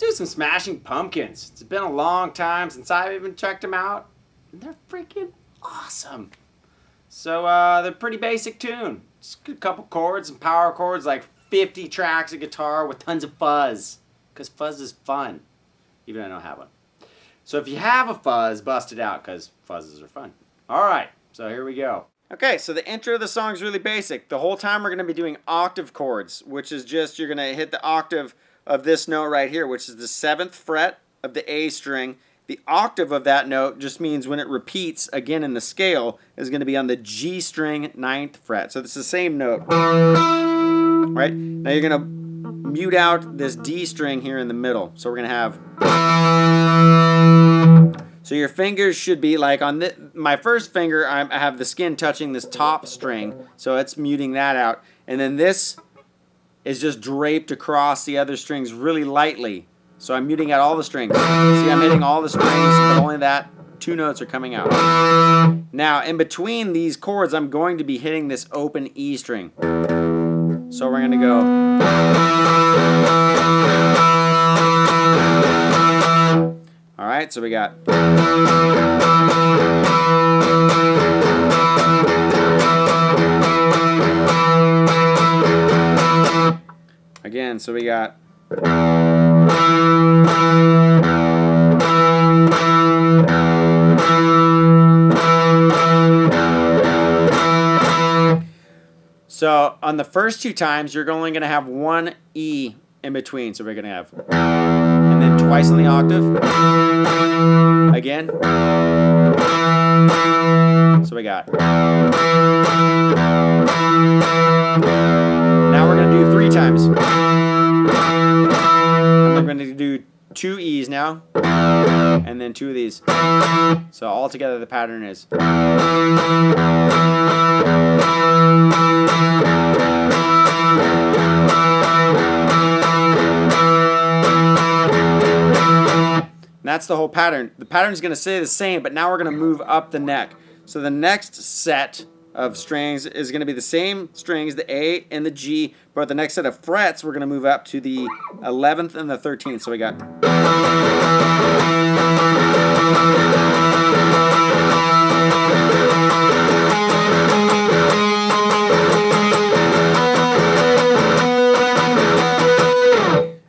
do some Smashing Pumpkins. It's been a long time since I've even checked them out. And they're freaking awesome. So they're pretty basic tune. Just a couple chords and power chords, like 50 tracks of guitar with tons of fuzz. Because fuzz is fun. Even though I don't have one. So if you have a fuzz, bust it out, because fuzzes are fun. Alright, so here we go. Okay, so the intro of the song is really basic. The whole time we're going to be doing octave chords, which is just, you're going to hit the octave of this note right here, which is the 7th fret of the A string. The octave of that note just means when it repeats again in the scale is going to be on the G string 9th fret. So it's the same note. Right? Now you're going to mute out this D string here in the middle. So we're going to have... So your fingers should be like on my first finger, I have the skin touching this top string, so it's muting that out. And then this is just draped across the other strings really lightly. So I'm muting out all the strings. See, I'm hitting all the strings, but only that 2 notes are coming out. Now, in between these chords, I'm going to be hitting this open E string. So we're going to go... Alright, so we got... Again, so we got... So on the first 2 times, you're only going to have 1 E in between. So we're going to have... And then twice in the octave. Again. So we got... Now we're going to do 3 times. And we're going to do 2 E's now. And then 2 of these. So all together the pattern is... That's the whole pattern. The pattern's going to stay the same, but now we're going to move up the neck. So the next set of strings is going to be the same strings, the A and the G, but the next set of frets, we're going to move up to the 11th and the 13th. So we got...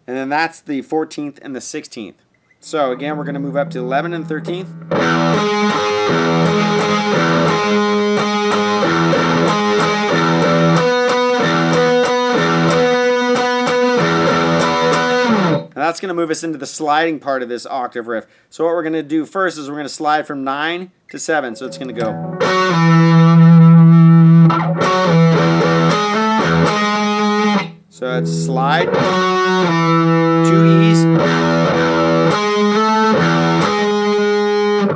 And then that's the 14th and the 16th. So again, we're going to move up to 11 and 13th. And that's going to move us into the sliding part of this octave riff. So what we're going to do first is we're going to slide from 9 to 7. So it's going to go. So it's slide, 2 E's.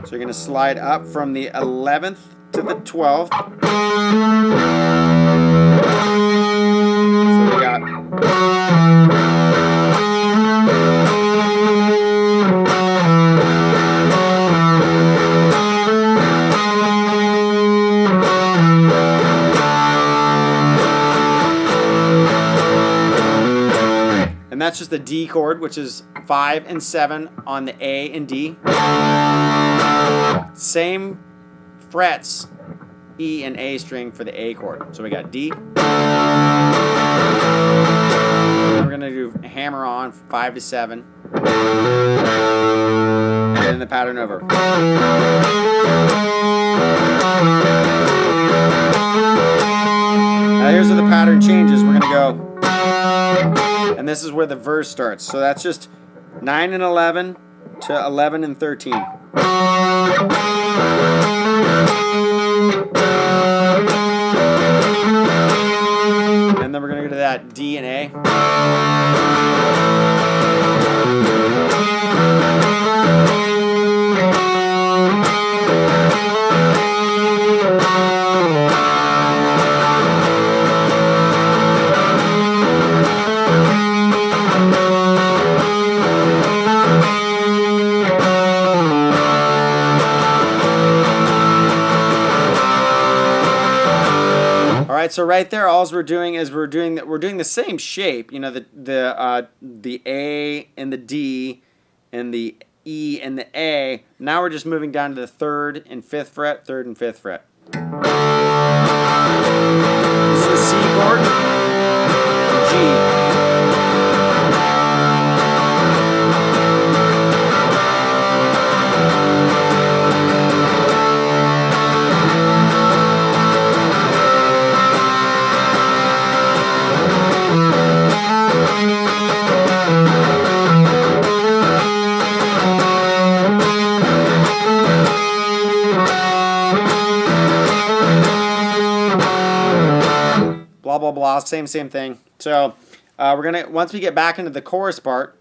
So you're going to slide up from the 11th to the 12th. So we got... And that's just the D chord, which is 5 and 7 on the A and D. Same frets, E and A string for the A chord. So we got D. And we're going to do hammer on 5 to 7. And then the pattern over. Now here's where the pattern changes. We're going to go... And this is where the verse starts. So that's just 9 and 11 to 11 and 13. And then we're going to go to that D and A. so right there, all we're doing is we're doing the same shape. You know, the A and the D and the E and the A. Now we're just moving down to the 3rd and 5th fret, 3rd and 5th fret. This is the C chord, G. Blah, blah, blah, same thing. So we're gonna, once we get back into the chorus part,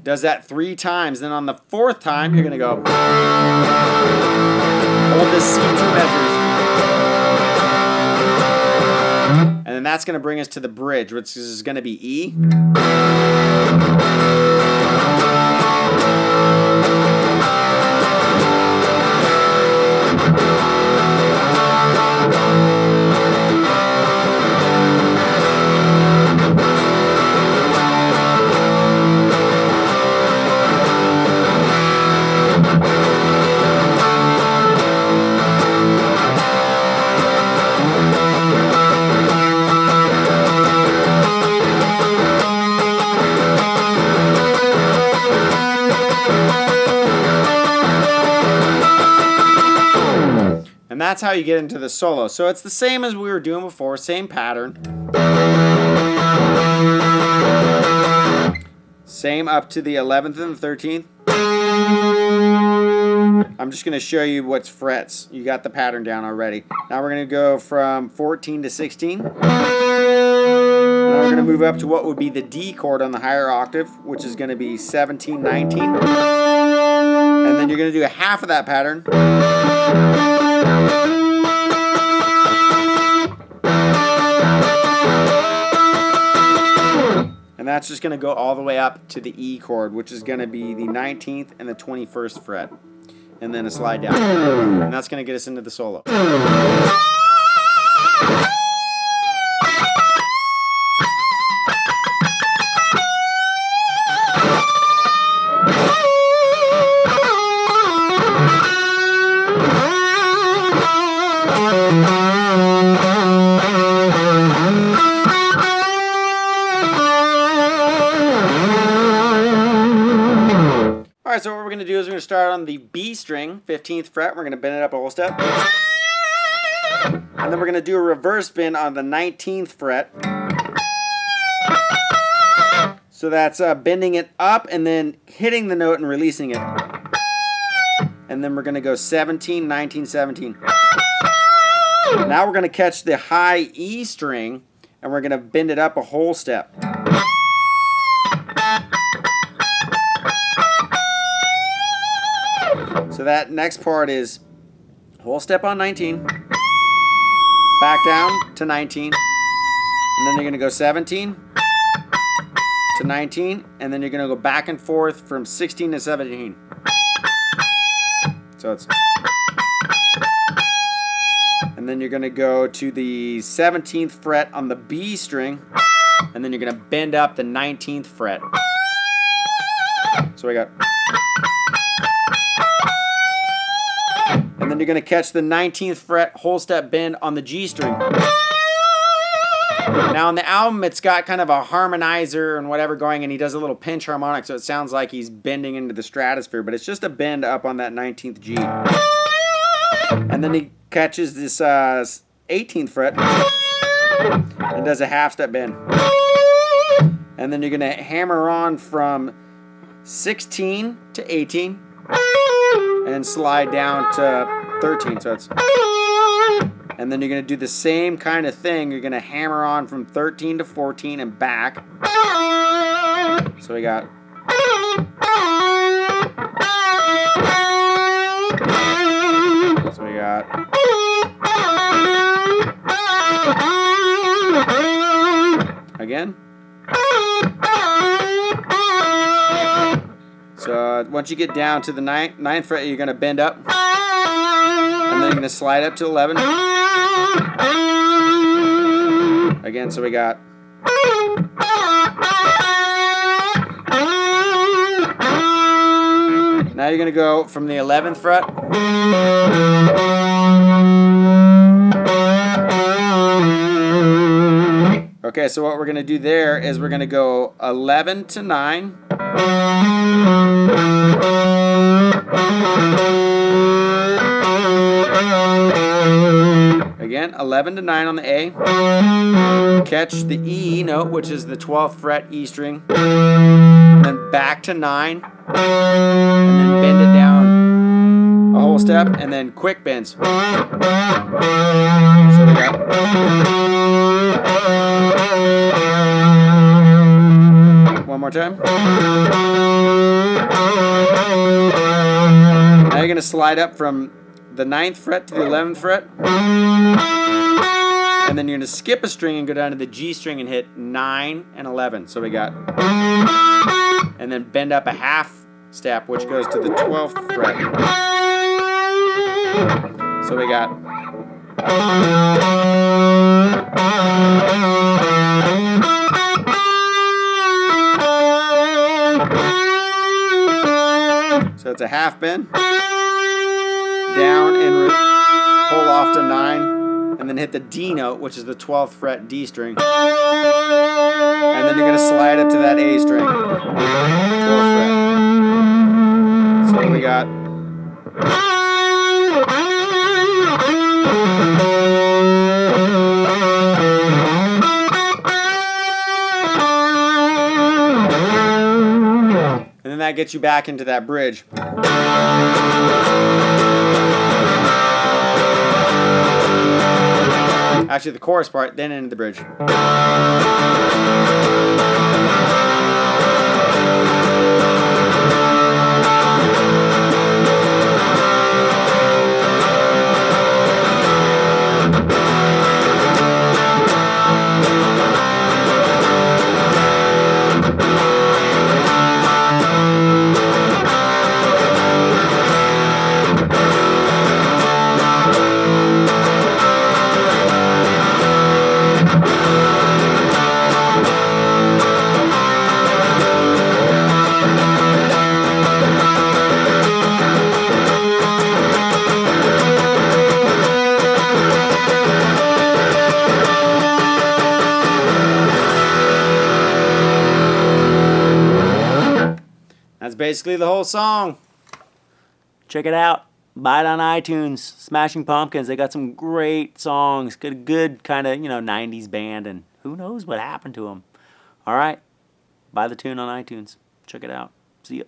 does that 3 times. Then on the 4th time, you're gonna go, hold this C 2 measures. And then that's gonna bring us to the bridge, which is gonna be E. And that's how you get into the solo. So it's the same as we were doing before, same pattern. Same up to the 11th and the 13th. I'm just going to show you what's frets. You got the pattern down already. Now we're going to go from 14 to 16. Now we're going to move up to what would be the D chord on the higher octave, which is going to be 17, 19. And then you're going to do a half of that pattern. And that's just going to go all the way up to the E chord, which is going to be the 19th and the 21st fret. And then a slide down. And that's going to get us into the solo. Alright, so what we're going to do is we're going to start on the B string, 15th fret. We're going to bend it up a whole step. And then we're going to do a reverse bend on the 19th fret. So that's bending it up and then hitting the note and releasing it. And then we're going to go 17, 19, 17. Now we're going to catch the high E string and we're going to bend it up a whole step. So that next part is whole step on 19, back down to 19, and then you're going to go 17 to 19, and then you're going to go back and forth from 16 to 17. So it's, and then you're going to go to the 17th fret on the B string, and then you're going to bend up the 19th fret. So we got. And then you're going to catch the 19th fret whole step bend on the G string. Now on the album it's got kind of a harmonizer and whatever going, and he does a little pinch harmonic, so it sounds like he's bending into the stratosphere, but it's just a bend up on that 19th G. And then he catches this 18th fret and does a half step bend. And then you're going to hammer on from 16 to 18. And slide down to 13, so it's, and then you're going to do the same kind of thing. You're going to hammer on from 13 to 14 and back. So we got, again. So once you get down to the ninth fret, you're going to bend up, and then you're going to slide up to 11. Again, so we got. Now you're going to go from the 11th fret. Okay, so what we're going to do there is we're going to go 11 to 9. Again, 11 to 9 on the A. Catch the E note, which is the 12th fret E string. And then back to 9. And then bend it down a whole step. And then quick bends. So we got. One more time. Now you're going to slide up from the 9th fret to the 11th fret. And then you're going to skip a string and go down to the G string and hit 9 and 11. So we got. And then bend up a half step, which goes to the 12th fret. So we got. So it's a half bend, down and pull off to 9, and then hit the D note, which is the 12th fret D string. And then you're going to slide up to that A string, 12th fret. So we got. And then that gets you back into that bridge. Actually, the chorus part, then into the bridge. That's basically the whole song. Check it out. Buy it on iTunes. Smashing Pumpkins. They got some great songs. Good kind of, 90s band, and who knows what happened to them. All right. Buy the tune on iTunes. Check it out. See ya.